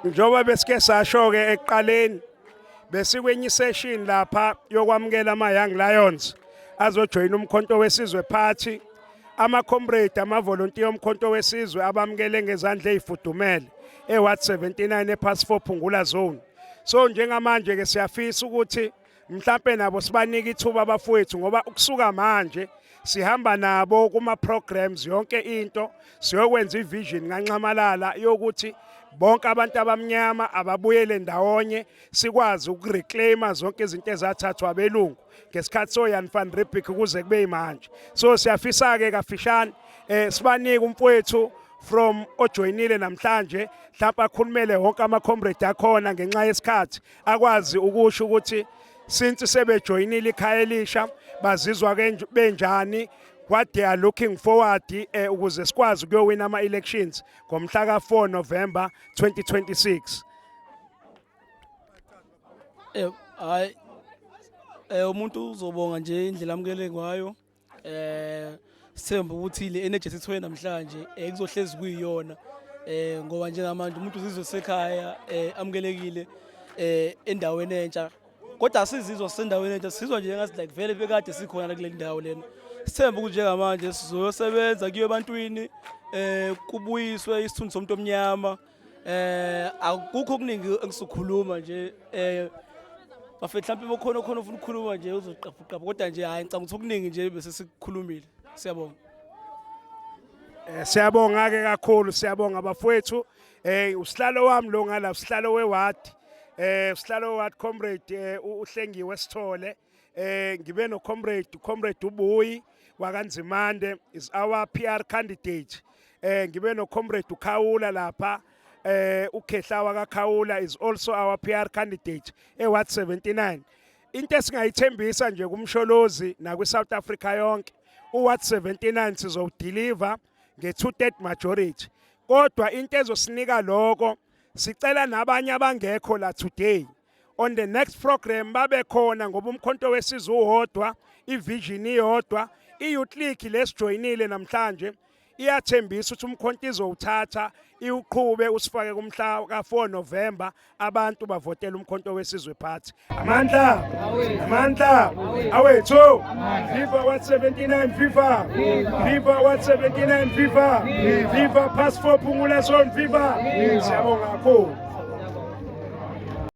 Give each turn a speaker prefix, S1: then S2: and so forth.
S1: Njoba besike sasho ke eqaleni besikwenye session lapha yokwamukela ama Young Lions azojoyina umkhonto wesizwe party ama comrade ama volunteer omkhonto wesizwe abamukele ngezandla ezifudumele eWard 79 ePass 4 Phungula zone. So njengamanje ke siyafisa ukuthi mhlambe nabo sibanike ithuba abafowethu ngoba ukusuka manje sihamba nabo kuma programs yonke into siyokwenza ivision ngancamalala yokuthi bonke abantu abamnyama ababuyele ndawonye sikwazi ukureclaima zonke izinto ezathathwa abelungu ngesikhathi soYan van Riebeeck kuze kube manje. So siyafisa ke kafishane sibanike umfowethu from ojoinile namhlanje mhlawumbe akhulumele wonke ama comrade akhona ngenxa yesikhathi akwazi ukusho ukuthi since sebejoinile ikhaya elisha bazizwa benjani, what they are looking forward ukuze sikwazi ukuyowina ama elections ngomhla ka4 November 2026.
S2: Umuntu uzobonga nje indlela amukele ngayo. Sithemba ukuthi le energy esithoye namhlanje kuzohlezi kuyiyona ngoba njengamanje umuntu uzizwe sekhaya amukelekile endaweni entsha. Kodwa asizizwa sendaweni entsha, sizwa nje ngathi like vele bekade sikhona kule ndawo lena. Sithemba ukuthi njengamanje sizosebenza kuyo ebantwini kubuyiswe isithunzi somuntu omnyama. Akukho okuningi engisukhuluma nje bafethu mhlawumbe khona ufuna ukukhuluma nje uzoqapha kodwa nje hayi ngicanga ukuthi okuningi nje bese sikukhulumile. Siyabonga.
S1: Siyabonga ke kakhulu, siyabonga abafowethu. Usihlalo wami lo ngala usihlalo weWard. Usihlalo weWard comrade uHlengiwe Sithole. Ngibe no comrade uBuyi wakanzimande is our PR candidate. Ngibe no comrade uKhawula lapha. Ukhehlawa kaKhawula is also our PR candidate eWard 79. Into esingayithembisa nje kumsholozi nakwiSouth Africa yonke uWard 79 sizodeliver nge2/3 majority. Kodwa into ezosinika lokho sicela nabanye abangekho la today on the next program babe khona ngoba umkhonto wesizwe uhodwa, ivision iyodwa, iYouth League lesijoinile namhlanje iyathembisa ukuthi umkhonto izowuthatha iuqhube usifake kumhla ka4 November abantu bavotela umkhonto wesizwe party. Amandla awethu viva Ward 79 viva Ward 79 viva Pass 4 Phungula zone viva. Siyabonga kakhulu.